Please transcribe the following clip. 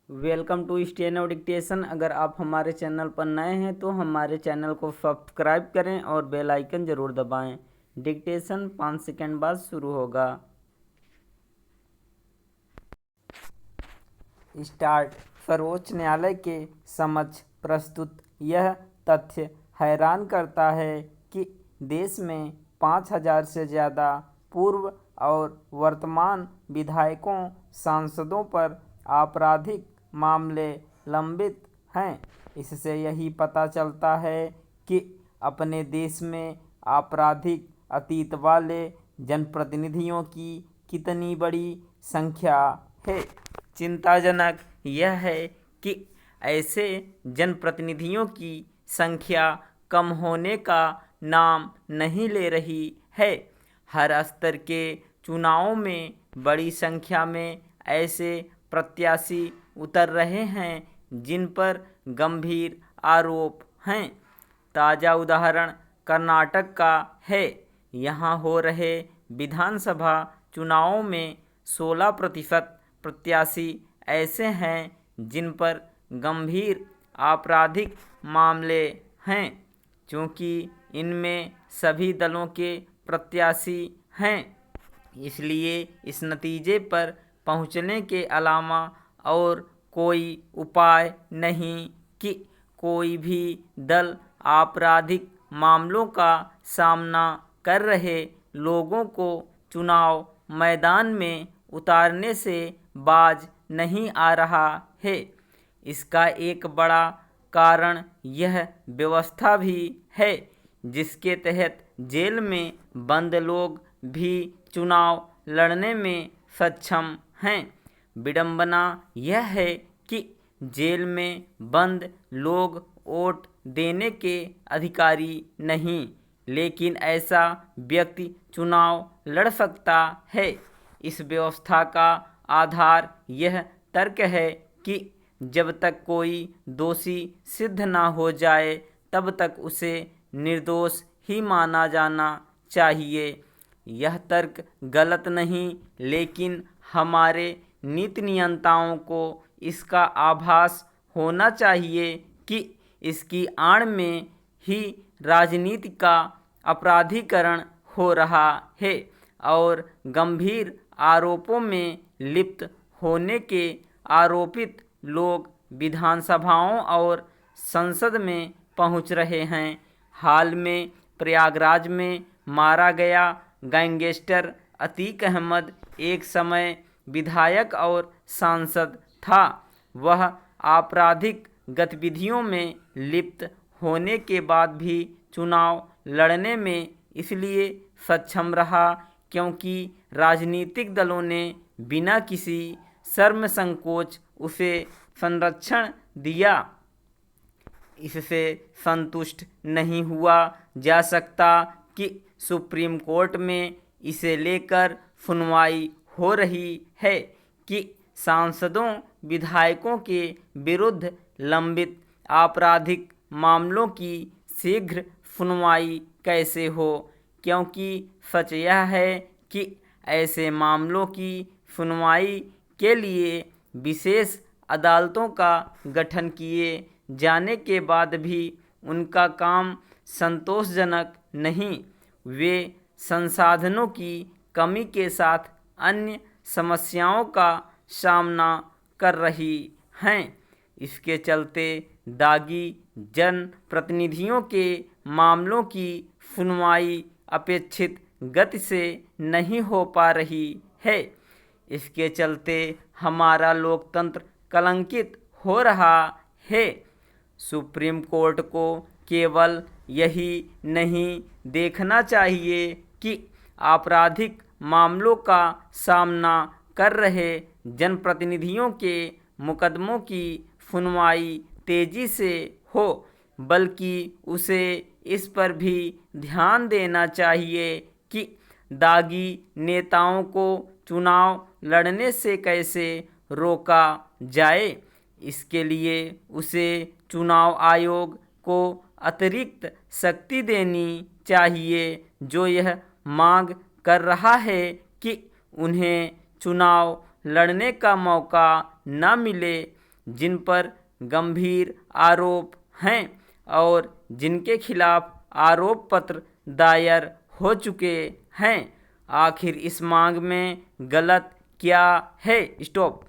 Welcome to steno dictation. अगर आप हमारे चैनल पर नए हैं तो हमारे चैनल को सब्सक्राइब करें और बेल आइकन ज़रूर दबाएं। डिक्टेशन 5 सेकंड बाद शुरू होगा। स्टार्ट। सर्वोच्च न्यायालय के समक्ष प्रस्तुत यह तथ्य हैरान करता है कि देश में 5,000 से ज़्यादा पूर्व और वर्तमान विधायकों सांसदों पर आपराधिक मामले लंबित हैं। इससे यही पता चलता है कि अपने देश में आपराधिक अतीत वाले जनप्रतिनिधियों की कितनी बड़ी संख्या है। चिंताजनक यह है कि ऐसे जनप्रतिनिधियों की संख्या कम होने का नाम नहीं ले रही है। हर स्तर के चुनावों में बड़ी संख्या में ऐसे प्रत्याशी उतर रहे हैं जिन पर गंभीर आरोप हैं। ताज़ा उदाहरण कर्नाटक का है। यहाँ हो रहे विधानसभा चुनावों में 16% प्रत्याशी ऐसे हैं जिन पर गंभीर आपराधिक मामले हैं। चूँकि इनमें सभी दलों के प्रत्याशी हैं, इसलिए इस नतीजे पर पहुंचने के अलावा और कोई उपाय नहीं कि कोई भी दल आपराधिक मामलों का सामना कर रहे लोगों को चुनाव मैदान में उतारने से बाज नहीं आ रहा है। इसका एक बड़ा कारण यह व्यवस्था भी है जिसके तहत जेल में बंद लोग भी चुनाव लड़ने में सक्षम हैं। विडंबना यह है कि जेल में बंद लोग वोट देने के अधिकारी नहीं, लेकिन ऐसा व्यक्ति चुनाव लड़ सकता है। इस व्यवस्था का आधार यह तर्क है कि जब तक कोई दोषी सिद्ध न हो जाए तब तक उसे निर्दोष ही माना जाना चाहिए। यह तर्क गलत नहीं, लेकिन हमारे नीति नियंताओं को इसका आभास होना चाहिए कि इसकी आड़ में ही राजनीति का अपराधीकरण हो रहा है और गंभीर आरोपों में लिप्त होने के आरोपित लोग विधानसभाओं और संसद में पहुंच रहे हैं। हाल में प्रयागराज में मारा गया गैंगस्टर अतीक अहमद एक समय विधायक और सांसद था। वह आपराधिक गतिविधियों में लिप्त होने के बाद भी चुनाव लड़ने में इसलिए सक्षम रहा क्योंकि राजनीतिक दलों ने बिना किसी शर्म संकोच उसे संरक्षण दिया। इससे संतुष्ट नहीं हुआ जा सकता कि सुप्रीम कोर्ट में इसे लेकर सुनवाई हो रही है कि सांसदों विधायकों के विरुद्ध लंबित आपराधिक मामलों की शीघ्र सुनवाई कैसे हो, क्योंकि सच यह है कि ऐसे मामलों की सुनवाई के लिए विशेष अदालतों का गठन किए जाने के बाद भी उनका काम संतोषजनक नहीं। वे संसाधनों की कमी के साथ अन्य समस्याओं का सामना कर रही हैं। इसके चलते दागी जनप्रतिनिधियों के मामलों की सुनवाई अपेक्षित गति से नहीं हो पा रही है। इसके चलते हमारा लोकतंत्र कलंकित हो रहा है। सुप्रीम कोर्ट को केवल यही नहीं देखना चाहिए कि आपराधिक मामलों का सामना कर रहे जनप्रतिनिधियों के मुकदमों की सुनवाई तेजी से हो, बल्कि उसे इस पर भी ध्यान देना चाहिए कि दागी नेताओं को चुनाव लड़ने से कैसे रोका जाए। इसके लिए उसे चुनाव आयोग को अतिरिक्त शक्ति देनी चाहिए जो यह मांग कर रहा है कि उन्हें चुनाव लड़ने का मौका न मिले। जिन पर गंभीर आरोप हैं और जिनके खिलाफ आरोप पत्र दायर हो चुके हैं। आखिर इस मांग में गलत क्या है? स्टॉप।